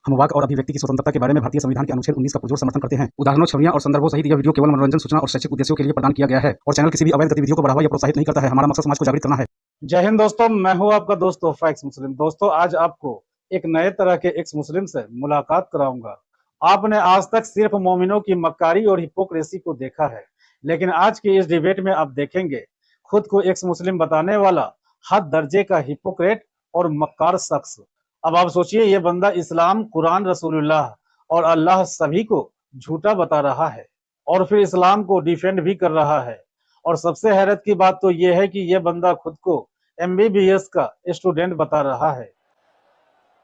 हम वाक और अभिव्यक्ति की स्वतंत्रता के बारे में भारतीय संविधान के अनुच्छेद 19 का पुरजोर समर्थन करते हैं। उदाहरणों, छवियां और संदर्भों सहित यह वीडियो केवल मनोरंजन, सूचना और शैक्षिक उद्देश्यों के लिए प्रदान किया गया है और चैनल किसी भी अवैध गतिविधियों को बढ़ावा या प्रोत्साहित नहीं करता है। हमारा मकसद समाज को जागृत करना है। जय हिंद दोस्तों, मैं हूं आपका दोस्त तोहफा एक्स मुस्लिम। दोस्तों, आज आपको एक नए तरह के एक्स मुस्लिम से मुलाकात कराऊंगा। आपने आज तक सिर्फ मोमिनों की मक्कारी और हिपोक्रेसी को देखा है, लेकिन आज की इस डिबेट में आप देखेंगे खुद को एक्स मुस्लिम बताने वाला हद दर्जे का हिपोक्रेट और मक्कार शख्स। अब आप सोचिए, ये बंदा इस्लाम, कुरान, रसूलुल्लाह और अल्लाह सभी को झूठा बता रहा है और फिर इस्लाम को डिफेंड भी कर रहा है। और सबसे हैरत की बात तो ये है कि ये बंदा खुद को MBBS का स्टूडेंट बता रहा है।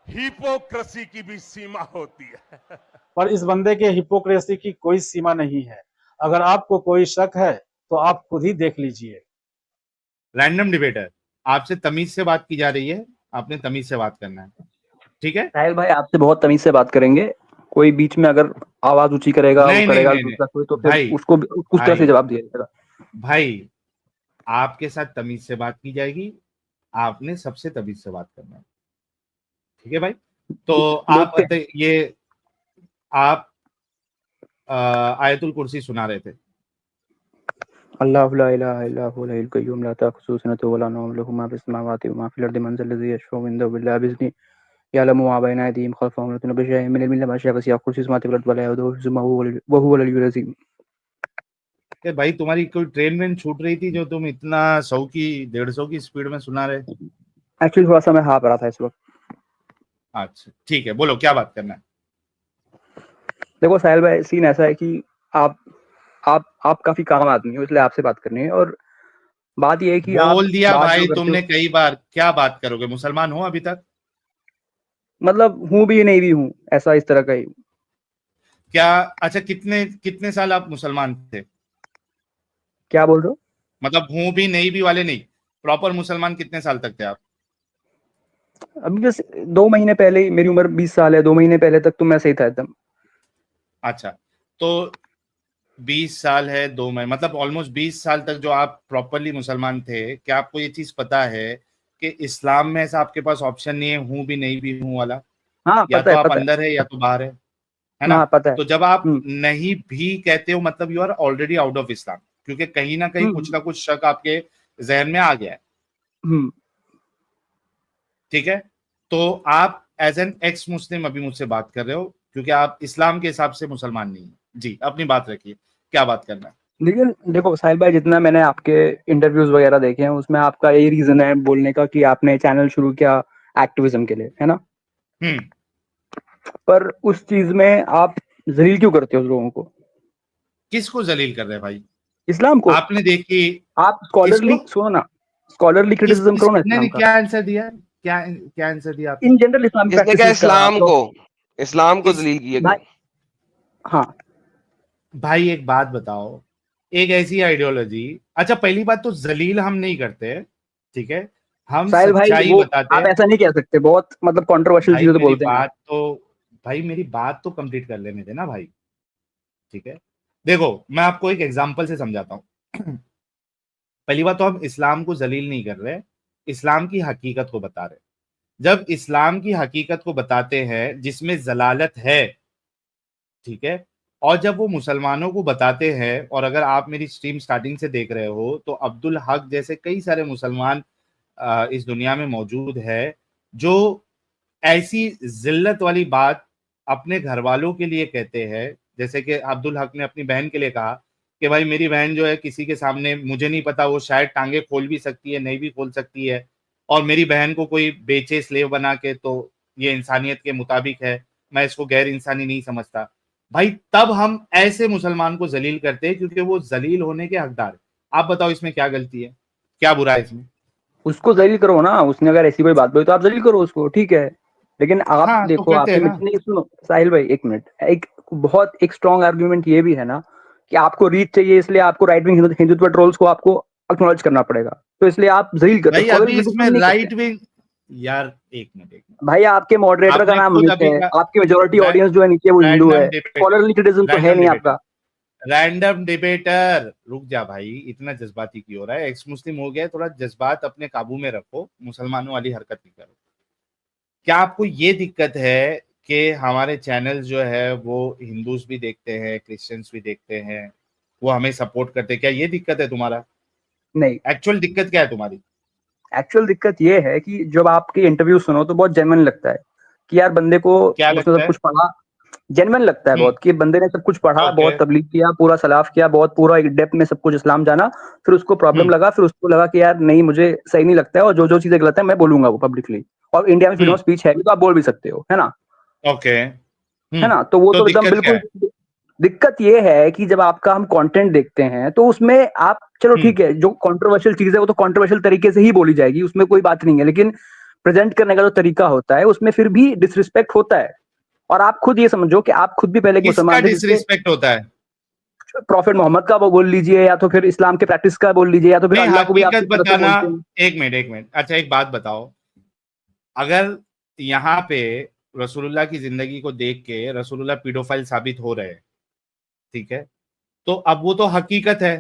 हिपोक्रेसी की भी सीमा होती है। पर इस बंदे के हिपोक्रेसी की कोई सीमा नहीं है। अगर आपको कोई शक है तो आप खुद ही देख लीजिए। रैंडम डिबेटर, आपसे तमीज से बात की जा रही है, आपने तमीज से बात करना है, ठीक है? साहिल भाई, आपसे बहुत तमीज से बात करेंगे। कोई बीच में अगर आवाज ऊंची करेगा दूसरा कोई, तो फिर उसको उस तरह से जवाब दिया जाएगा। भाई, आपके साथ तमीज से बात की जाएगी, आपने सबसे तमीज से बात करना है, ठीक है भाई? तो आप ये आप आयतुल कुर्सी सुना रहे थे। अल्लाहु ला इलाहा इल्ला हुवल हय्युल क़य्यूम ला ताख़ुज़ुहु सिनतुन व ला नौम लहु मा फ़िस समावाति व मा फ़िल अर्दि मन ज़ल्लज़ी यशफ़अउ इंदहु इल्ला बिइज़्निहि यअलमु मा बैना अयदीहिम ख़ल्फ़हुम व ला युनब्बि'ुहुम बिशैइ'इन मिन इल्मिही इल्ला मा शाअ वसि'a कुर्सियुहु समावाति वल अर्दि व ला यऊदुहु हिफ़्ज़ुहुमा व हुवल अलिय्युल अज़ीम। भाई, तुम्हारी कोई ट्रेन में छूट रही थी जो तुम इतना 100 की 150 की स्पीड में सुना रहे? एक्चुअली थोड़ा सा मैं हाँ पर था इस वक्त। अच्छा, ठीक है, बोलो क्या बात करना है। देखो साहिल भाई, सीन ऐसा है कि आप काफी काम आदमी हो, इसलिए आपसे बात करनी है। और बात यह है कि बोल दिया भाई तुमने कई बार, क्या बात करोगे? मुसलमान हो अभी तक? मतलब हूँ भी नहीं भी हूँ, ऐसा इस तरह का ही क्या? अच्छा, कितने साल आप मुसलमान थे? क्या बोल रहे हो? मतलब हूँ भी नहीं भी वाले नहीं, प्रॉपर मुसलमान कितने साल तक थे आप? अभी बस 2 महीने पहले, मेरी उम्र 20 साल है, 2 महीने पहले तक तो मैं सही था एकदम। अच्छा, तो 20 साल है, 2 महीने, मतलब ऑलमोस्ट 20 साल तक जो आप प्रॉपरली मुसलमान थे। क्या आपको ये चीज पता है कि इस्लाम में ऐसा आपके पास ऑप्शन नहीं है हूँ भी नहीं भी हूँ वाला? हाँ, या पता तो है, आप अंदर है या तो बाहर है ना? हाँ, पता है। तो जब आप नहीं भी कहते हो, मतलब you are already out of Islam, क्योंकि कहीं ना कहीं कुछ ना कुछ शक आपके जहन में आ गया है। ठीक है, तो आप एज एन एक्स मुस्लिम अभी मुझसे बात कर रहे हो, क्योंकि आप इस्लाम के हिसाब से मुसलमान नहीं है। जी, अपनी बात रखिए, क्या बात करना है। लेकिन देखो साहिल भाई, जितना मैंने आपके इंटरव्यूज वगैरह देखे हैं, उसमें आपका यही रीजन है बोलने का कि आपने चैनल शुरू किया एक्टिविज्म के लिए, है ना? पर उस चीज में आप जलील क्यों करते हो उस लोगों को? किसको जलील कर रहे हैं भाई? इस्लाम को। आपने देखी, आप स्कॉलरली सुनो ना, स्कॉलरली क्रिटिसिज्म करो ना इस्लाम का। क्या आंसर दिया? क्या आंसर दिया आपने? इन जनरल इस्लाम इस्लाम को जलील किया। हाँ भाई, एक बात बताओ, एक ऐसी आइडियोलॉजी, अच्छा पहली बात तो जलील हम नहीं करते, ठीक है, हम सच्चाई बताते हैं। आप ऐसा नहीं कह सकते, बहुत मतलब कंट्रोवर्शियल चीजें तो बोलते हैं। भाई मेरी बात तो कंप्लीट कर लेने देना भाई, ठीक है? देखो, मैं आपको एक एग्जांपल से समझाता हूं। पहली बात तो हम इस्लाम को जलील नहीं कर रहे, इस्लाम की हकीकत को बता रहे। जब इस्लाम की हकीकत को बताते हैं जिसमें जलालत है, ठीक है, और जब वो मुसलमानों को बताते हैं, और अगर आप मेरी स्ट्रीम स्टार्टिंग से देख रहे हो तो अब्दुल हक जैसे कई सारे मुसलमान इस दुनिया में मौजूद है जो ऐसी जिल्लत वाली बात अपने घर वालों के लिए कहते हैं। जैसे कि अब्दुल हक ने अपनी बहन के लिए कहा कि भाई मेरी बहन जो है किसी के सामने, मुझे नहीं पता, वो शायद टांगे खोल भी सकती है, नहीं भी खोल सकती है, और मेरी बहन को कोई बेचे स्लेव बना के, तो ये इंसानियत के मुताबिक है, मैं इसको गैर इंसानी नहीं समझता। भाई तब हम ऐसे मुसलमान को जलील करते हैं क्योंकि वो जलील होने के हकदार है। आप बताओ इसमें क्या गलती है, क्या बुरा है इसमें? उसको जलील करो ना, उसने अगर ऐसी कोई बात बोली तो आप जलील करो उसको, ठीक है। लेकिन आप देखो, आपके नहीं, सुनो साहिल भाई, एक मिनट, एक बहुत एक स्ट्रॉन्ग आर्ग्यूमेंट ये भी है ना कि आपको रीच चाहिए, इसलिए आपको राइट विंग हिंदुत्व ट्रोल्स को आपको एक्नॉलेज करना पड़ेगा, तो इसलिए आप जलील करते हो। अभी इसमें राइट विंग, यार एक मिनट भाई, आपके मॉडरेटर का नाम अमित है, आपकी मेजोरिटी ऑडियंस जो है नीचे वो हिंदू है, स्कॉलरली क्रिटिसिज्म तो है नहीं आपका। रैंडम डिबेटर, रुक जा भाई, इतना जज्बाती क्यों हो रहा है? एक्स मुस्लिम हो गया, थोड़ा जज्बात अपने काबू में रखो, मुसलमानों वाली हरकत नहीं करो। क्या आपको ये दिक्कत है कि हमारे चैनल जो है वो हिंदूज भी देखते हैं, क्रिश्चियंस भी देखते हैं, वो हमें सपोर्ट करते हैं, क्या ये दिक्कत है तुम्हारा? नहीं, एक्चुअल दिक्कत क्या है तुम्हारी? एक्चुअल दिक्कत ये है कि जब आपके इंटरव्यू सुनो तो बहुत जेन्युइन लगता है कि यार बंदे को क्या उसने लगता सब है? कुछ पढ़ा। जेन्युइन लगता है बहुत कि बंदे ने सब कुछ पढ़ा, ओके। बहुत तबलीग किया, पूरा सलाफ किया, बहुत पूरा एक डेप्थ में सब कुछ इस्लाम जाना, फिर उसको प्रॉब्लम लगा, फिर उसको लगा कि यार नहीं मुझे सही नहीं लगता है और जो जो चीजें गलत है मैं बोलूंगा वो पब्लिकली। और इंडिया में फ्रीडम ऑफ स्पीच है भी तो आप बोल भी सकते हो, है ना? ओके। है ना? तो वो तो तो एकदम दिक्कत क्या बिल्कुल। है? दिक्कत ये है कि जब आपका हम कंटेंट देखते हैं तो उसमें आप चलो हम्म। ठीक है, जो कंट्रोवर्शियल चीज है वो तो कंट्रोवर्शियल तरीके से ही बोली जाएगी, उसमें कोई बात नहीं है, लेकिन प्रेजेंट करने का जो तरीका होता है उसमें फिर भी डिसरिस्पेक्ट होता है। और आप खुद ये समझो कि आप खुद भी पहले एक किसका मुसलमान थे जिसके डिसरिस्पेक्ट होता है? प्रॉफिट मोहम्मद का वो बोल लीजिए, या तो फिर इस्लाम के प्रैक्टिस का बोल लीजिए, या तो फिर नहीं, अल्लाह को भी आप हकीकत किस तरह से बताना। बोलते हैं। एक मिनट, एक मिनट। अच्छा, एक बात बताओ, अगर यहाँ पे रसूलुल्लाह की जिंदगी को देख के रसूलुल्लाह पीडोफाइल साबित हो रहे हैं, ठीक है, तो अब वो तो हकीकत है।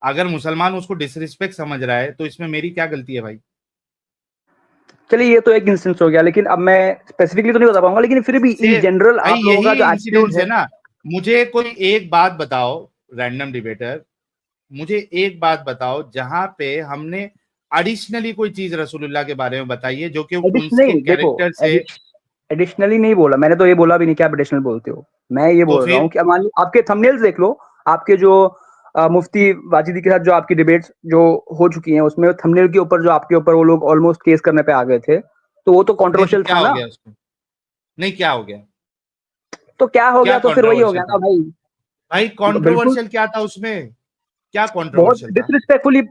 अगर मुसलमान उसको डिसरिस्पेक्ट समझ रहा है तो इसमें मेरी क्या गलती है भाई? चलिए ये तो एक इंस्टेंस हो गया, लेकिन अब मैं स्पेसिफिकली तो नहीं बता पाऊंगा, लेकिन फिर भी इन जनरल भाई आप लोगों यही का जो एटीट्यूड इंसिडेंस है है। ना। मुझे कोई एक बात बताओ, रैंडम डिबेटर, मुझे एक बात बताओ जहां पे हमने एडिशनली कोई चीज रसूलुल्लाह के बारे में बताई है जो कि उनके नहीं देखो, कैरेक्टर से। एडिशनली नहीं बोला मैंने, तो ये बोला भी नहीं कि आप एडिशनल बोलते हो। मैं ये तो बोल रहा हूँ फिर कि मान लो आपके थंबनेल्स देख लो, आपके जो मुफ्ती वाजिदी के साथ जो आपकी डिबेट्स जो हो चुकी हैं उसमें थंबनेल के ऊपर जो आपके ऊपर वो लोग ऑलमोस्ट केस करने पे आ गए थे, तो वो तो नहीं तो कंट्रोवर्शियल क्या था हो ना। गया उसको? नहीं, क्या हो गया? तो क्या हो क्या गया, तो फिर वही हो गया कंट्रोवर्शियल ना था? भाई। भाई बिल्कुल। कंट्रोवर्शियल क्या था उसमें? क्या कंट्रोवर्शियल था?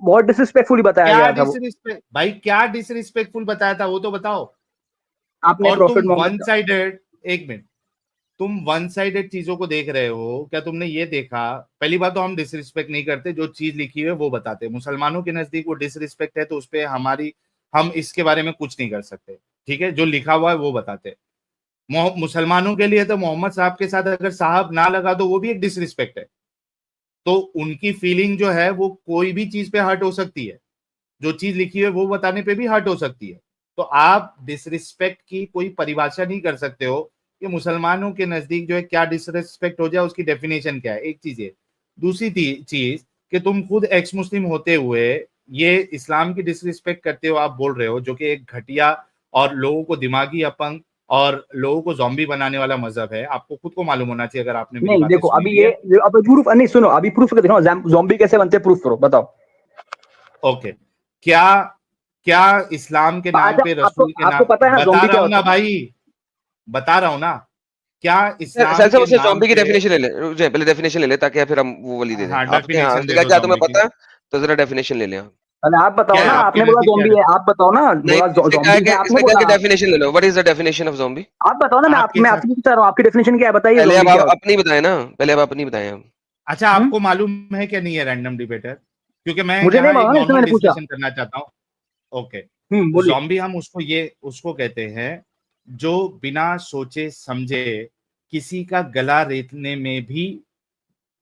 बहुत डिसरिस्पेक्टफुली बताया क्या गया था वो। डिसरिस्पेक्ट भाई, क्या डिसरिस्पेक्टफुल बताया था वो तो बताओ। आपने और तुम प्रॉफिट मोहम्मद वन का। साइडेड, एक मिनट, तुम वन साइडेड चीजों को देख रहे हो क्या? तुमने ये देखा? पहली बात तो हम डिसरिस्पेक्ट नहीं करते, जो चीज लिखी हुई है वो बताते हैं। मुसलमानों के नजदीक वो डिसरिस्पेक्ट है तो उस पर हम इसके बारे में कुछ नहीं कर सकते, ठीक है? जो लिखा हुआ है वो बताते हैं। मुसलमानों के लिए तो मोहम्मद साहब के साथ अगर साहब ना लगा तो वो भी एक डिसरिस्पेक्ट है। तो उनकी फीलिंग जो है वो कोई भी चीज पे हर्ट हो सकती है, जो चीज लिखी है वो बताने पे भी हर्ट हो सकती है। तो आप डिसरिस्पेक्ट की कोई परिभाषा नहीं कर सकते हो कि मुसलमानों के नजदीक जो है क्या डिसरिस्पेक्ट हो जाए, उसकी डेफिनेशन क्या है। एक चीज है। दूसरी चीज कि तुम खुद एक्स मुस्लिम होते हुए ये इस्लाम की डिसरिस्पेक्ट करते हो, आप बोल रहे हो, जो कि एक घटिया और लोगों को दिमागी अपंग और लोगों को ज़ॉम्बी बनाने वाला मजहब है। आपको खुद को मालूम होना चाहिए अगर आपने मेरी नहीं बातें देखो, सुनी अभी भी है। ये अब प्रूफ नहीं, सुनो अभी प्रूफ करके दिखाओ, ज़ॉम्बी कैसे बनते हैं, प्रूफ करो, बताओ। ओके। क्या क्या इस्लाम के नाम अच्छा, पे, आपको रसूल के आपको नाम, पता है ना बता ज़ॉम्बी रहा क्या हूं ना होता है? भाई, बता रहा हूं ना। क्या इस्लाम सर के मुझसे नाम ज़ॉम्बी की पे। डेफिनेशन ले ले, रुक जाए पहले डेफिनेशन ले ले ताकि फिर हम वो वाली दे दें। हाँ, आपके यहाँ डेफिनेशन दे क्या दो क्या तुम्हें ज़ॉम्बी की। पता है? तो जरा डेफिनेशन ले लें आप। पहले आप बताओ क्या है ना, आपके आपने बोला नजदीक, क्या ज़ॉम्बी है, आप बताओ ना, नहीं, बोला इसने कहा ज़ॉम्बी कि है, आपने इसने कहा कि बोला। डेफिनेशन ले लो। What is the definition of zombie? आप बताओ ना, आपके मैं साथ। आपसे पूछ रहा हूँ, आपकी डेफिनेशन क्या है, बताइए पहले अब ज़ॉम्बी क्या आप होता अपनी बताएं ना, पहले आप अपनी बताएं आप। अच्छा, है। आपको मालूम है क्या नहीं है रैंडम डिबेटर? क्योंकि मैं मुझे नहीं यहाँ एक मालूम ना, इसलिए नॉर्मल मैंने पूछा। डिस्कशन करना चाहता हूँ। ओके। बोलिए। ज़ॉम्बी हम उसको कहते हैं जो बिना सोचे समझे किसी का गला रेतने में भी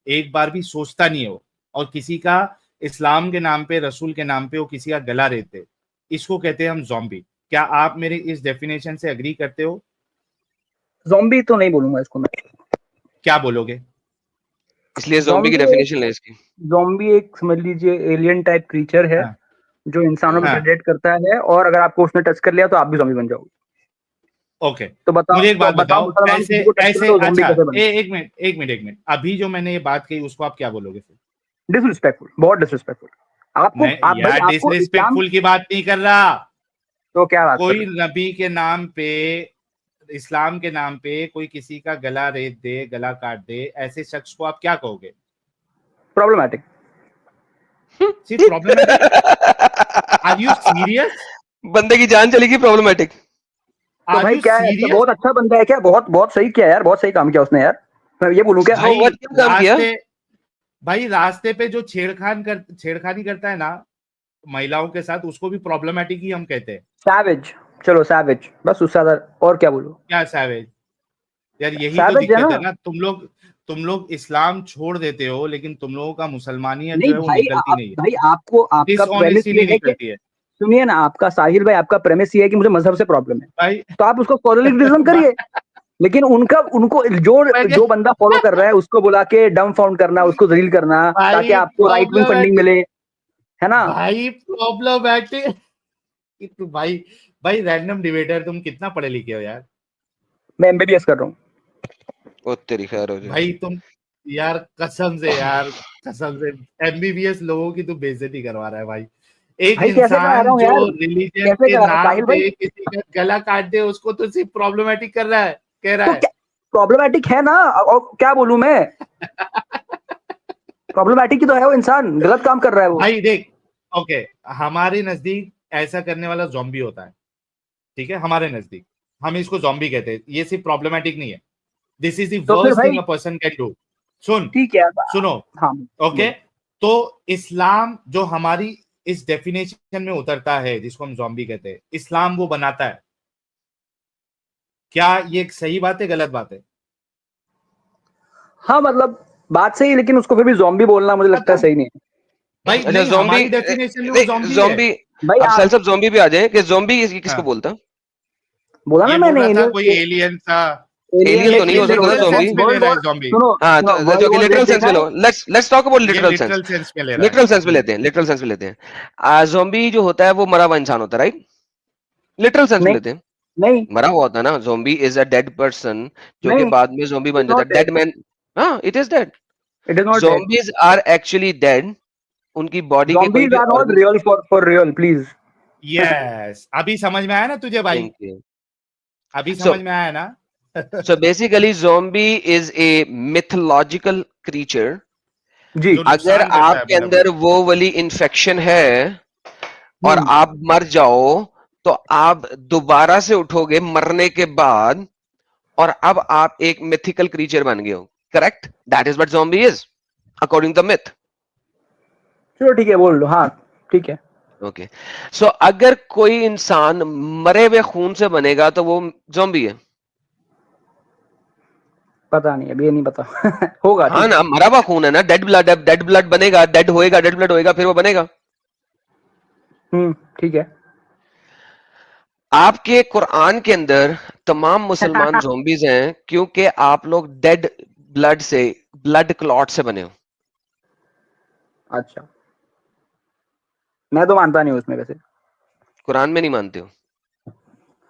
एक बार भी सोचता नहीं हो, और किसी का इस्लाम के नाम पे, रसूल के नाम पे वो किसी का गला रेते, इसको कहते हैं हम ज़ॉम्बी। क्या आप मेरे इस डेफिनेशन से एग्री करते हो? ज़ॉम्बी तो नहीं बोलूंगा इसको मैं। क्या बोलोगे? इसलिए ज़ॉम्बी की ज़ॉम्बी डेफिनेशन ले इसकी। ज़ॉम्बी एक समझ लीजिए एलियन टाइप क्रीचर है हाँ, जो इंसानों पे हाँ, प्रेडेट करता है, और अगर आपको उसने टच कर लिया तो आप भी ज़ॉम्बी बन जाओगे। ओके। तो बताओ, मुझे एक बात बताओ, मुसलमान ऐसे किसी को टच करे ऐसे तो ज़ॉम्बी अच्छा, कैसे बने? एक मिनट, एक मिनट, एक मिनट, अभी जो मैंने ये बात कही उसको आप क्या बोलोगे फिर? डिसरिस्पेक्टफुल, बहुत डिसरिस्पेक्टफुल। आपको नहीं आप भाई यार, आपको इस्लाम। डिसरिस्पेक्टफुल की बात नहीं कर रहा। तो क्या बात कर कोई रहे हैं? नबी के नाम पे, इस्लाम के नाम पे कोई किसी का गला रेत दे, गला काट दे, ऐसे शख्स को आप क्या कहोगे? प्रॉब्लमैटिक। सिर्फ प्रॉब्लमेटिक? Are you serious? बंदे की जान चलेगी, प्रॉब्लमेटिक। तो आर भाई यू क्या है, अच्छा सीरियस? बहुत अच्छा बंदा है क्या? बहुत बहुत सही किया यार, बहुत सही काम किया उसने यार, मैं ये बोलूं क्या? सो भाई व्हाट क्या काम किया? रास्ते भाई रास्ते पे जो छेड़खानी करता है ना महिलाओं के साथ, उसको भी प्रॉब्लमेटिक ही हम कहते हैं। सैवेज। चलो सैवेज, बस उससे ज्यादा और क्या बोलूं? क्या सैवेज? यार यही तो सैवेज है दिक्कत ना। है ना, तुम लोग इस्लाम छोड़ देते हो लेकिन तुम लोगों का मुसलमानियत जो नहीं है वो भाई, निकलती नहीं है, भाई आपको आपका पहले डिसऑनेस्टी ये नहीं है कि निकलती है। सुनिए ना, आपका साहिल भाई, आपका प्रेमिस ये है कि मुझे मजहब से प्रॉब्लम है, भाई तो आप उसको क्रिटिसिज्म करिए, लेकिन उनको जो बंदा फॉलो कर रहा है उसको बुला के डम फाउंड करना, उसको जलील करना, ताकि आपको राइट विंग फंडिंग मिले, है ना भाई प्रॉब्लमैटिक। तू भाई रैंडम डिबेटर, तुम कितना पढ़े लिखे हो यार? मैं एमबीबीएस कर रहा हूँ ओ तेरी खैर हो जाए। भाई तुम यार, कसम से एमबीबीएस लोगों की तू बेइज्जती करवा रहा है भाई। एक भाई। कैसे करा रहा इंसान हूँ जो यार, रिलीजन कैसे के करा रहा हूँ नाम साहिल भाई? पे किसी का गला काट दे, उसको तो सिर्फ प्रॉब्लमैटिक कर रहा है, कह रहा तो है। क्या प्रॉब्लमैटिक है ना, और क्या बोलूं मैं, प्रॉब्लमैटिक ही तो है वो इंसान, गलत काम कर रहा है वो। भाई देख, ओके, हमारे नजदीक ऐसा करने वाला ज़ॉम्बी होता है, ठीक है, हमारे नजदीक हम इसको ज़ॉम्बी कहते हैं, ये सिर्फ प्रॉब्लमेटिक नहीं है, दिस इज द तो फिर वर्स्ट थिंग भाई अ पर्सन कैन डू। सुन, ठीक है। सुनो, हाँ, ओके, तो इस्लाम जो हमारी इस डेफिनेशन में उतरता है, जिसको हम ज़ॉम्बी कहते हैं, इस्लाम वो बनाता है। क्या ये एक सही बात है, गलत बात है? हाँ मतलब बात सही है, लेकिन उसको फिर भी ज़ॉम्बी बोलना मुझे लगता है सही नहीं है। भाई अच्छा नहीं, ज़ॉम्बी, हमारी डेफिनेशन में वो ज़ॉम्बी है। ज़ॉम्बी, भाई अब आप सेल्स ऑफ ज़ॉम्बी पे आ जाएं कि ज़ॉम्बी किसको हाँ, बोलता? बोला ना ये बोल मैंने, रहा था कोई एलियन, एलियन था। एलियन एलियन तो नहीं ये हो सकता ना लिटरल ज़ॉम्बी। सेंस में ले वर्ल्ड रहा है वॉर, ज़ॉम्बी। सुनो हाँ सुनो, तो world okay, war Z literal sense देखा में है? लो, लेट्स टॉक अबाउट ये लिटरल लिटरल सेंस। सेंस में ले रहा है। लिटरल सेंस में लेते हैं, लिटरल सेंस में लेते हैं। ज़ॉम्बी जो होता है वो मरा हुआ इंसान होता है, राइट? लिटरल सेंस में नहीं लेते हैं, नहीं मरा हुआ होता है ना। Zombie is a dead person जो कि नहीं, बाद में ज़ॉम्बी इट इज बन जाता नॉट है, डेड, डेड मैन। हाँ, it is dead. It is not dead, zombies are actually dead, उनकी बॉडी के कोई zombies भी are not organ. real for real, please. Yes, अभी समझ में आया ना तुझे भाई? Thank you. अभी सो समझ में आया ना? So basically, zombie is a mythological creature. जी, जो अगर नुकसान करता है आपके बराबर। अंदर वो वाली इन्फेक्शन है और हम्म, आप मर जाओ, तो आप दोबारा से उठोगे मरने के बाद, और अब आप एक मिथिकल क्रीचर बन गए हो। Correct? That is what zombie is according to the myth. चलो ठीक है, बोल लो, हाँ ठीक है। ओके, सो अगर कोई इंसान मरे हुए खून से बनेगा तो वो ज़ॉम्बी है। पता नहीं, अभी ये नहीं पता होगा, हाँ ठीक है। ना, मरा हुआ खून है ना, डेड ब्लड बनेगा, डेड होएगा, डेड ब्लड होएगा, फिर वो बनेगा। ठीक है। आपके कुरान के अंदर तमाम मुसलमान ज़ॉम्बीज हैं क्योंकि आप लोग डेड ब्लड से, ब्लड क्लॉट से बने हो। अच्छा, मैं तो मानता नहीं हूँ उसमें वैसे। कुरान में नहीं मानते हो?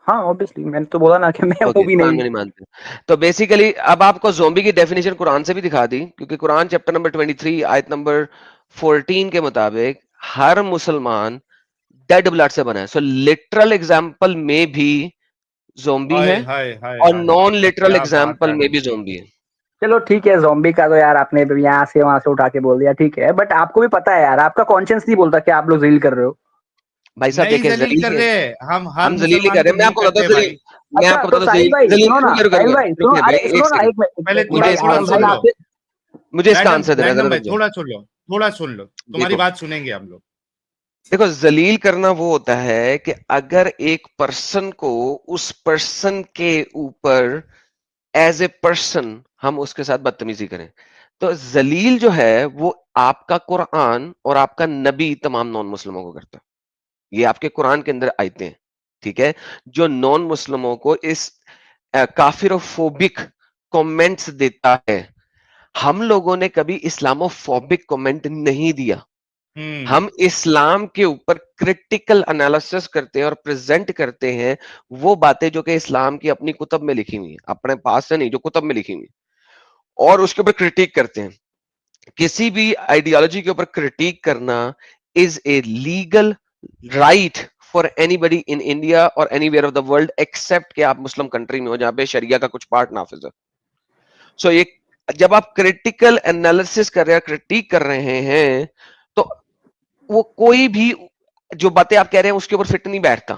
हाँ ऑब्वियसली, मैंने तो बोला ना कि मैं वो ओके, भी कुरान नहीं। में नहीं मानते। तो बेसिकली अब आपको ज़ॉम्बी की डेफिनेशन कुरान से भी दिखा दी, क्योंकि कुरान चैप्टर नंबर 23 आयत नंबर 14 के मुताबिक हर मुसलमान डेड ब्लड से बना है। सो लिटरल एग्जाम्पल में भी ज़ॉम्बी हाय है हाय हाय और हाय, नॉन लिटरल क्या बात एग्जाम्पल है। में भी ज़ॉम्बी है। चलो ठीक है, ज़ॉम्बी का तो यार आपने यहाँ से वहां से उठा के बोल दिया, ठीक है, बट आपको भी पता है यार, आपका कॉन्शियस नहीं बोलता कि आप लोग जलील कर रहे हो। भाई साहब नहीं देखें, जलील जलील कर के, रहे, हम हर हम जलील नहीं कर मुसलमान रहे। को मैं नहीं आपको बताता करते हूँ जलील, भाई। मैं अच्छा आपको तो बताता हूँ साहिल जलील, भाई जलील सुनो ना, साहिल भाई सुनो, रुकिए भाई, अरे सुनो एक ना, सेकंड, एक मिनट पहले मुझे थोड़ा इसका थोड़ा आंसर भाई सुन लो, आपसे, मुझे इसका रैंडम आंसर देना है, रैंडम जरा भाई, रुक जाओ। थोड़ा सुन लो, तुम्हारी देखो, बात सुनेंगे हम लोग। देखो जलील करना वो होता है कि अगर एक पर्सन को उस पर्सन के ऊपर एज ए पर्सन हम उसके साथ बदतमीजी करें, तो जलील जो है वो आपका कुरान और आपका नबी तमाम नॉन मुस्लिमों को करता है। ये आपके कुरान के अंदर आयतें हैं, ठीक है, जो नॉन मुस्लिमों को इस काफिरोफोबिक कमेंट्स देता है। हम लोगों ने कभी इस्लामोफोबिक कमेंट नहीं दिया। हम इस्लाम के ऊपर क्रिटिकल एनालिसिस करते हैं और प्रेजेंट करते हैं वो बातें जो कि इस्लाम की अपनी कुतब में लिखी हुई है, अपने पास से नहीं, जो कुतब में लिखी हुई है, और उसके ऊपर क्रिटिक करते हैं। किसी भी आइडियोलॉजी के ऊपर क्रिटिक करना is a legal right for anybody in India और anywhere of the world, except कि आप मुस्लिम कंट्री में हो जहां पे शरिया का कुछ पार्ट नाफिज है। सो ये जब आप क्रिटिकल एनालिसिस कर रहे हैं, क्रिटिक कर रहे हैं, तो वो कोई भी जो बातें आप कह रहे हैं उसके ऊपर फिट नहीं बैठता।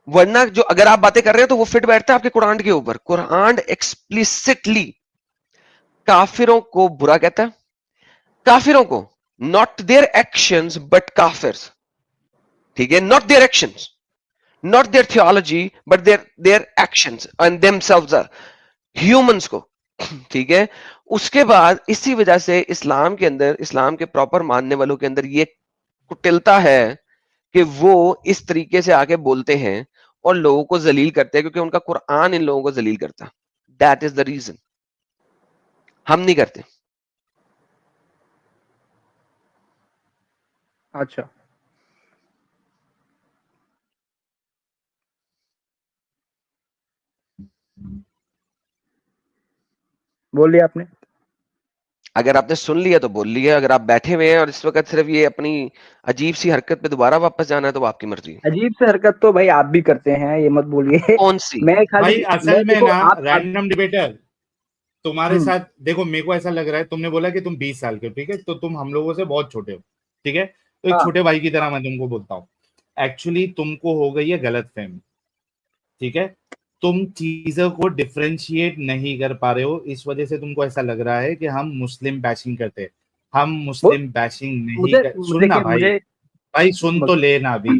वरना जो अगर आप बातें कर रहे हैं तो वो फिट बैठता है आपके कुरान के ऊपर। कुरान एक्सप्लिसिटली काफिरों को बुरा कहता है, काफिरों को, नॉट देयर एक्शंस बट काफिर्स, ठीक है, not their actions, not their theology but their actions and themselves humans को, ठीक है। उसके बाद इसी वजह से इस्लाम के अंदर, इस्लाम के प्रॉपर मानने वालों के अंदर ये कुटिलता है कि वो इस तरीके से आके बोलते हैं और लोगों को जलील करते हैं, क्योंकि उनका कुरान इन लोगों को जलील करता है। That is the reason. हम नहीं करते। अच्छा, बोलिए आपने। अगर आपने सुन लिया तो बोल लिया, अगर आप बैठे हुए हैं और इस वक्त सिर्फ ये अपनी अजीब सी हरकत पे दोबारा वापस जाना है तो आपकी मर्जी है। अजीब सी हरकत तो भाई आप भी करते हैं, ये मत बोलिए। कौन सी? मैं खाली भाई असल में देखो ना आप रैंडम डिबेटर तुम्हारे हम्म, साथ, देखो मेरे को ऐसा लग रहा है, तुमने बोला कि तुम 20 साल के हो, ठीक है, तो तुम हम लोगों से बहुत छोटे हो, ठीक है, तो एक हाँ छोटे भाई की तरह मैं तुमको बोलता हूँ। एक्चुअली तुमको हो गई है गलतफहमी, ठीक है, तुम चीजों को डिफरेंशिएट नहीं कर पा रहे हो, इस वजह से तुमको ऐसा लग रहा है कि हम मुस्लिम बैशिंग करते हैं। हम वो मुस्लिम बैशिंग नहीं मुझे कर, सुनना देखिए भाई, मुझे भाई सुन तो लेना अभी।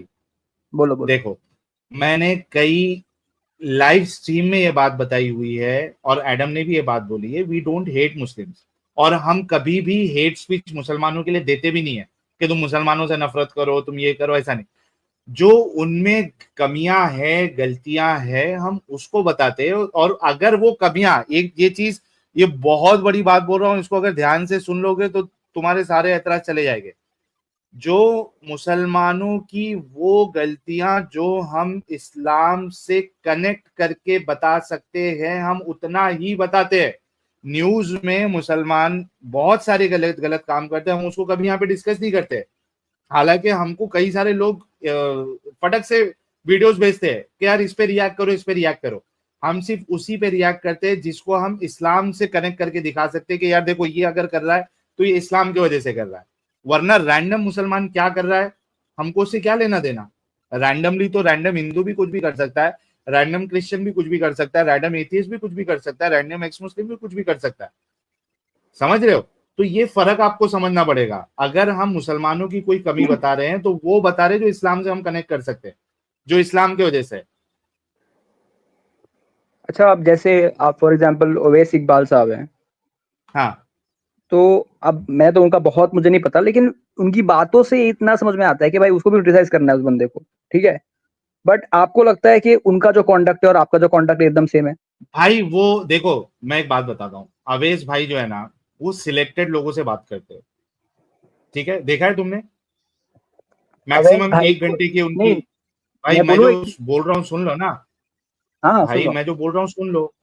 बोलो बोलो। देखो, मैंने कई लाइव स्ट्रीम में ये बात बताई हुई है और एडम ने भी ये बात बोली है, वी डोंट हेट मुस्लिम्स, और हम कभी भी हेट स्पीच मुसलमानों के लिए देते भी नहीं है कि तुम मुसलमानों से नफरत करो, तुम ये करो, ऐसा नहीं। जो उनमें कमियां है, गलतियां है, हम उसको बताते हैं, और अगर वो कमियां, एक ये चीज, ये बहुत बड़ी बात बोल रहा हूं, इसको अगर ध्यान से सुन लोगे तो तुम्हारे सारे एतराज चले जाएंगे। जो मुसलमानों की वो गलतियां जो हम इस्लाम से कनेक्ट करके बता सकते हैं, हम उतना ही बताते हैं। न्यूज में मुसलमान बहुत सारे गलत गलत काम करते हैं, हम उसको कभी यहाँ पे डिस्कस नहीं करते। हालांकि हमको कई सारे लोग फटक से वीडियोस भेजते हैं कि यार इस पे रिएक्ट करो, इस पे रिएक्ट करो। हम सिर्फ उसी पे रिएक्ट करते हैं जिसको हम इस्लाम से कनेक्ट करके दिखा सकते हैं कि यार देखो ये अगर कर रहा है तो ये इस्लाम की वजह से कर रहा है, वरना रैंडम मुसलमान क्या कर रहा है हमको उससे क्या लेना देना। रैंडमली तो रैंडम हिंदू भी कुछ भी कर सकता है, रैंडम क्रिश्चियन भी कुछ भी कर सकता है, रैंडम एथियस्ट भी कुछ भी कर सकता है, रैंडम एक्स मुस्लिम भी कुछ भी कर सकता है। समझ रहे हो? तो ये फर्क आपको समझना पड़ेगा। अगर हम मुसलमानों की कोई कमी बता रहे हैं तो वो बता रहे हैं जो इस्लाम से हम कनेक्ट कर सकते हैं, जो इस्लाम की वजह से है। अच्छा, अब जैसे आप फॉर एग्जांपल ओवैस इकबाल साहब हैं, हाँ, तो अब मैं तो उनका बहुत मुझे नहीं पता, लेकिन उनकी बातों से इतना समझ में आता है कि भाई उसको भी क्रिटिसाइज करना है उस बंदे को, ठीक है। बट आपको लगता है कि उनका जो कॉन्डक्ट है और आपका जो कॉन्डक्ट एकदम सेम है? भाई वो देखो, मैं एक बात बताता हूँ, अवेश भाई जो है ना वो सिलेक्टेड लोगों से बात करते हैं, ठीक है, देखा है तुमने, अवैध मैक्सिमम भाई 1 घंटे की उनकी। नहीं, भाई मैं मैं बोलूँ जो एक, बोल रहा हूँ सुन लो ना, हाँ सुन भाई रहा हूँ। मैं जो बोल रहा हूँ सुन लो।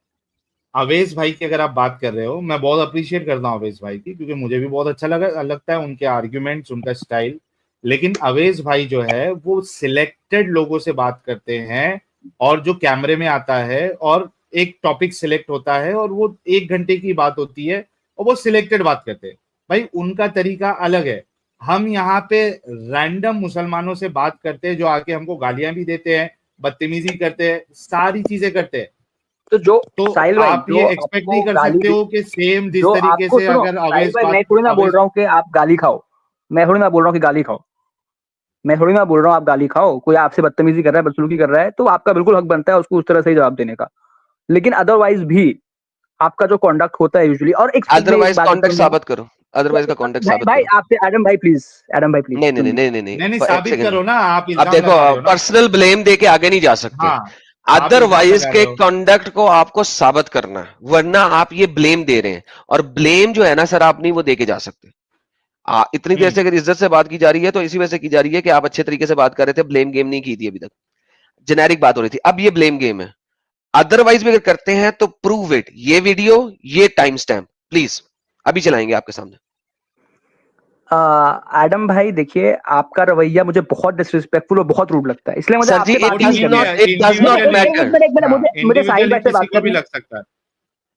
अवेश भाई की अगर आप बात कर रहे हो, मैं बहुत अप्रिशिएट करता हूँ अवेश भाई की, क्योंकि मुझे भी बहुत अच्छा लगता है उनके आर्ग्यूमेंट्स, उनका स्टाइल। लेकिन अवेश भाई जो है वो सिलेक्टेड लोगों से बात करते हैं, और जो कैमरे में आता है और एक टॉपिक सिलेक्ट होता है और वो 1 घंटे की बात होती है और वो सिलेक्टेड बात करते हैं। भाई उनका तरीका अलग है। हम यहाँ पे रैंडम मुसलमानों से बात करते हैं जो आके हमको गालियां भी देते हैं, बदतमीजी करते हैं, सारी चीजें करते हैं। तो जो तो साहिल भाई आप जो ये एक्सपेक्ट आपको नहीं कर गाली सकते हो कि सेम जिस जो तरीके आपको से सुनो अगर साहिल अवेश भाई, बात मैं थोड़ी ना बोल अवेश रहा हूँ कि आप गाली खाओ, मैं थोड़ी ना बोल रहा हूँ कि गाली खाओ, मैं थोड़ी ना बोल रहा हूँ आप गाली खाओ। कोई आपसे बदतमीजी कर रहा है, बदसलूकी कर रहा है, तो आपका बिल्कुल हक बनता है उसको उस तरह से ही जवाब देने का। लेकिन अदरवाइज भी आपका जो कॉन्डक्ट होता है यूजुअली, और मैं एक अदरवाइज बात कॉन्टेक्ट सुनूंगा। साबित करो, अदरवाइज का कॉन्टेक्ट भाई साबित भाई करो। आपसे एडम भाई प्लीज, एडम भाई प्लीज नहीं नहीं नहीं सुनिए। नहीं नहीं नहीं, नहीं नहीं, एक साबित सेकंड। करो ना, आप अब इल्जाम देखो, लगा रहे हो ना। पर्सनल ब्लेम दे के आगे नहीं जा सकते। हाँ, आप इल्जाम अदरवाइज लगा के रहे हो। कंडक्ट को आपको साबित करना है, वरना आप ये ब्लेम दे रहे हैं, और ब्लेम जो है ना सर, आप नहीं वो दे के जा सकते। इतनी देर से अगर इज्जत से बात की जा रही है तो इसी वजह से की जा रही है कि आप अच्छे तरीके से बात कर रहे थे, ब्लेम गेम नहीं की थी अभी तक, जेनेरिक बात हो रही थी। अब ये ब्लेम गेम है। अदरवाइज भी अगर करते हैं तो प्रूव इट। ये वीडियो, ये टाइम स्टैम्प प्लीज अभी चलाएंगे आपके सामने। एडम भाई देखिए, आपका रवैया मुझे बहुत डिसरिस्पेक्टफुल और बहुत रूड लगता है, इसलिए मुझे सर जी, आपसे वो बात ही नहीं ठीक करनी है। है, इट डज मुझे नॉट एक इंडिविजुअली, मैटर। मिनट एक मिनट, हाँ, मुझे साहिल इंडिविजुअली भाई से किसी बात को भी करनी है। लग सकता है।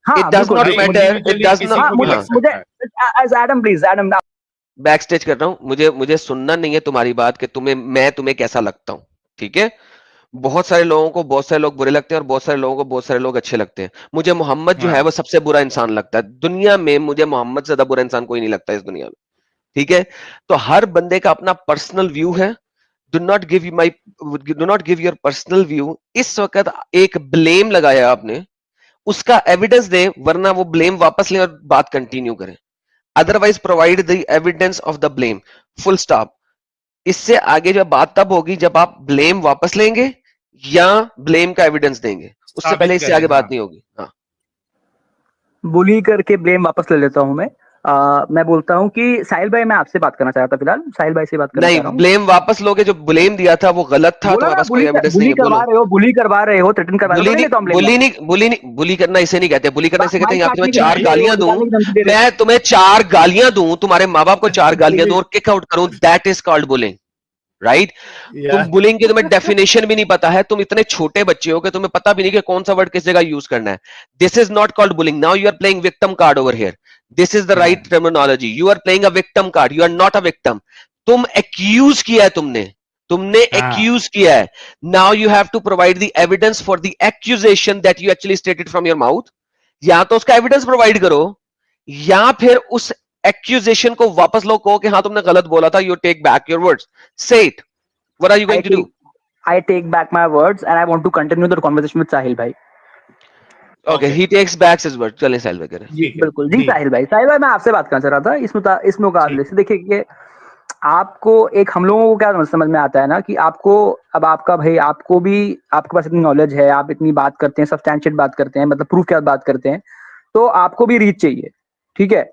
हाँ इट डज बिल्कुल। नॉट भाई मैटर, इट इंडिविजुअली डज किसी नॉट। को भी मुझे लग मुझे सकता है। As Adam please, Adam backstage कर रहा हूं, मुझे सुनना नहीं है तुम्हारी बात कि मैं तुम्हें कैसा लगता हूं, ठीक है। बहुत सारे लोगों को बहुत सारे लोग बुरे लगते हैं और बहुत सारे लोगों को बहुत सारे लोग अच्छे लगते हैं। मुझे मोहम्मद जो है हाँ, वो सबसे बुरा इंसान लगता है दुनिया में। मुझे मोहम्मद से ज्यादा बुरा इंसान कोई नहीं लगता इस दुनिया में, ठीक है। तो हर बंदे का अपना पर्सनल व्यू है। Do not give your personal view. इस वक्त एक ब्लेम लगाया आपने, उसका एविडेंस दे, वरना वो ब्लेम वापस लें और बात कंटिन्यू करें। Otherwise provide the evidence of the blame, full stop. इससे आगे जब बात तब होगी जब आप ब्लेम वापस लेंगे या ब्लेम का एविडेंस देंगे, उससे साबित पहले इससे करें, आगे बात हाँ। नहीं होगी। हाँ, बुली करके ब्लेम वापस ले लेता हूं मैं। मैं बोलता हूं कि साहिल भाई, मैं आपसे बात करना चाह रहा था, फिलहाल साहिल भाई से बात करना नहीं, चाह रहा हूँ। ब्लेम वापस लोगे, जो ब्लेम दिया था वो गलत था, बोला तुम्हारे ना, पास कोई एविडेंस नहीं बुली है, करवा बोलो। रहे हो, बुली करवा रहे हो, थ्रेटन करवा रहे हो, बुली तो ले लेता हूं नहीं, ब्लेम वापस। बुली करना इसे नहीं कहते। बुली करने से कहते हैं माइक यहाँ पे मैं काटने की 4 धमकी दे रहे हो, गालियां दूं, निकालने की धमकी दे रहे मैं तुम्हें 4 गालियां दूं, तुम्हारे माँ बाप को 4 गालियां दूं हो। और किक आउट करूं, that is called bullying, right? तुम यार बुलिंग की तुम्हें डेफिनेशन भी नहीं पता है, तुम इतने छोटे बच्चे हो कि तुम्हें पता भी नहीं कि कौन सा वर्ड किस जगह यूज करना है। This is not called bullying, now you are playing victim card over here, this is the right terminology, you are playing a victim card, you are not a victim. तुम accuse किया है, तुमने accuse किया है। Now you have to provide the evidence for the accusation that you actually stated from your mouth. या तो उसका evidence provide करो, या फिर उस एक्यूजेशन को वापस लो, कहो कि हाँ तुमने गलत बोला था, you take back your words, say it. What are you going to do? I take back my words and I want to continue the conversation with Sahil भाई। Okay, he takes back his words. चलें साहिल वगैरह। जी बिल्कुल जी। साहिल भाई मैं आपसे बात करना चाह रहा था इस मुकाबले से। देखिए कि आपको एक, हम लोगों को क्या समझ में आता है ना कि आपको, अब आपका भाई, आपको भी, आपके पास इतनी नॉलेज है, आप इतनी बात करते हैं, सब्सटैंशिएट बात करते हैं, मतलब प्रूफ के साथ बात करते हैं, तो आपको भी रीच चाहिए, ठीक है?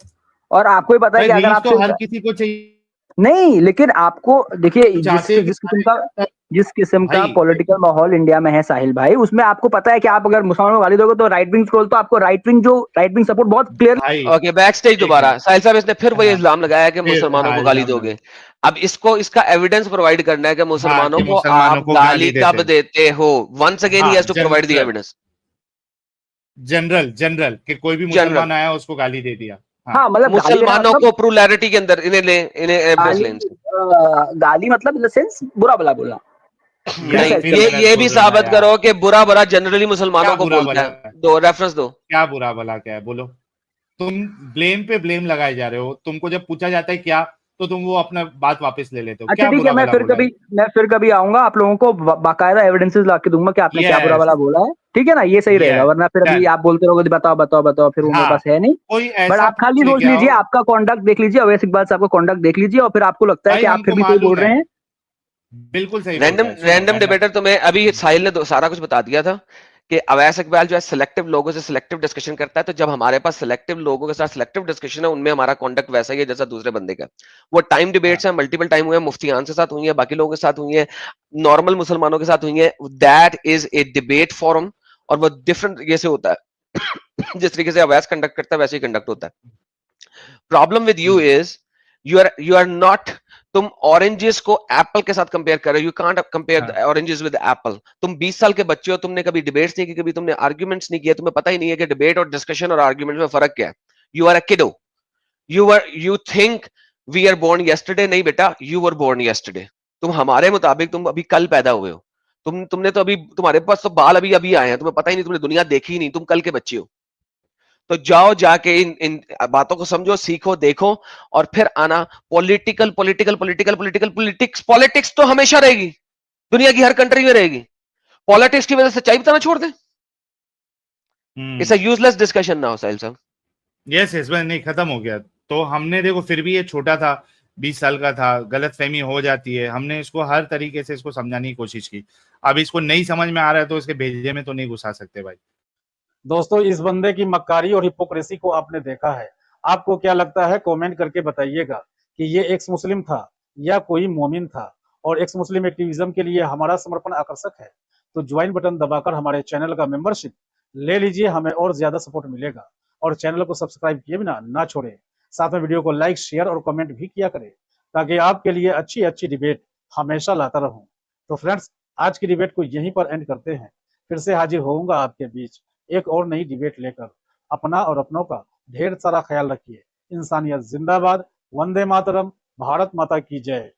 और आपको भी पता है कि अगर आप तो हर किसी को चाहिए नहीं, लेकिन आपको देखिए चाहते हैं कि जिस किस्म का भाई पॉलिटिकल माहौल इंडिया में है साहिल भाई, उसमें आपको पता है कि आप अगर मुसलमानों को गाली दोगे तो राइट विंग ट्रोल, तो आपको राइट विंग सपोर्ट बहुत क्लियर। भाई ओके, बैक स्टेज दोबारा साहिल साहब, इसने फिर वही हाँ, इल्जाम लगाया कि फिर मुसलमानों को गाली इल्जाम दोगे। अब इसको, इसका एविडेंस प्रोवाइड करना है कि मुसलमानों कि को मुसलमानों आप को गाली देते कब हैं। देते हो। वंस अगेन ही has to provide the evidence. General कि कोई भी जनरल, मुसलमान आया उसको गाली दे दिया। हाँ, मतलब गाली देना मुसलमानों मतलब को प्लुरैलिटी के अंदर इन्हें एविडेंस लें इनसे। गाली मतलब इन द सेंस बुरा भला बोलना। नहीं, फिर ये गलत भी बोल रहे हो ना साबित यार। करो कि बुरा भला जनरली मुसलमानों क्या को बुरा बोलता भला है। दो रेफरेंस दो। क्या बुरा भला क्या है, बोलो। तुम ब्लेम पे ब्लेम लगाए जा रहे हो, तुमको जब पूछा जाता है क्या, तो तुम वो अपना बात वापस ले लेते हो। अच्छा क्या ठीक है, बुरा भला बोला है? मैं फिर कभी आऊंगा, आप लोगों को बाकायदा एविडेंसेस ला के दूंगा कि आपने क्या बुरा Yes, भला बोला है, ठीक है ना? ये सही रहेगा, yes, वरना फिर अभी done। आप बोलते रहोगे बताओ बताओ बताओ, फिर वो मेरे हाँ, पास है नहीं। कोई बट ऐसा आप खाली लेके सोच लीजिए, आओ। आपका कॉन्डक्ट देख लीजिए, अवैध इकबाल साहब का कॉन्डक्ट देख लीजिए, और फिर आपको लगता है भाई कि आप फिर हमको भी सही बोल मालूम रहे है, हैं। बिल्कुल सही बोल रहा रैंडम है। सुनो, रैंडम डिबेटर, तुम्हें अभी साहिल ने सारा कुछ बता दिया था कि अवैस इकबाल जो है सिलेक्टिव लोगों से सिलेक्टिव डिस्कशन करता है। तो जब हमारे पास सिलेक्टिव लोगों के साथ सिलेक्टिव डिस्कशन है, उनमें हमारा कॉन्डक्ट वैसा ही है जैसा दूसरे बंदे का। वो टाइम डिबेट्स है, मल्टीपल टाइम हुए हैं, मुफ्तियान के साथ हुई है, बाकी लोगों के साथ हुई है, नॉर्मल मुसलमानों के साथ हुई है। That is a debate forum, और वो डिफरेंट तरीके से होता है। जिस तरीके से अवैस कंडक्ट करता है वैसे ही कंडक्ट होता है। Problem with you is you are not, तुम ऑरेंजेस को एप्पल के साथ कंपेयर कर रहे हो। You can't compare oranges with apple. तुम 20 साल के बच्चे हो, तुमने कभी डिबेट्स नहीं की, कभी तुमने आर्ग्यूमेंट्स नहीं किया, तुम्हें पता ही नहीं है कि डिबेट और डिस्कशन और आर्ग्यूमेंट में फर्क क्या है। You are a kiddo, you think we are born yesterday. नहीं बेटा, यू वर बोर्न यस्टरडे। तुम हमारे मुताबिक तुम अभी कल पैदा हुए हो। तुमने तो अभी, तुम्हारे पास तो बाल अभी अभी आए हैं, तुम्हें पता ही नहीं, तुमने दुनिया देखी ही नहीं, तुम कल के बच्चे हो। तो जाओ जाके इन बातों को समझो, सीखो, देखो, और फिर आना। पॉलिटिक्स तो हमेशा रहेगी, दुनिया की हर कंट्री में रहेगी। पॉलिटिक्स की वजह से सच्चाई बताना छोड़ दे। It's a useless discussion now Sahil साहब। यस यस, नहीं खत्म हो गया। तो हमने देखो, फिर भी ये छोटा था, 20 साल का था, गलत फहमी हो जाती है, हमने इसको हर तरीके से इसको समझाने की कोशिश की। अब इसको नहीं समझ में आ रहा है तो इसके भेजे में तो नहीं घुसा सकते भाई। दोस्तों, इस बंदे की मक्कारी और हिपोक्रेसी को आपने देखा है। आपको क्या लगता है, कमेंट करके बताइएगा कि ये एक्स मुस्लिम था या कोई मोमिन था, और एक्स मुस्लिम एक्टिविज्म के लिए हमारा समर्पण आकर्षक है। तो ज्वाइन बटन दबाकर हमारे चैनल का मेंबरशिप ले लीजिए, हमें और ज्यादा सपोर्ट मिलेगा। और चैनल को सब्सक्राइब किए बिना ना छोड़े, साथ में वीडियो को लाइक, शेयर और कमेंट भी किया करें, ताकि आपके लिए अच्छी अच्छी डिबेट हमेशा लाता रहूं। तो फ्रेंड्स, आज की डिबेट को यहीं पर एंड करते हैं। फिर से हाजिर होऊंगा आपके बीच एक और नई डिबेट लेकर। अपना और अपनों का ढेर सारा ख्याल रखिए। इंसानियत जिंदाबाद। वंदे मातरम। भारत माता की जय।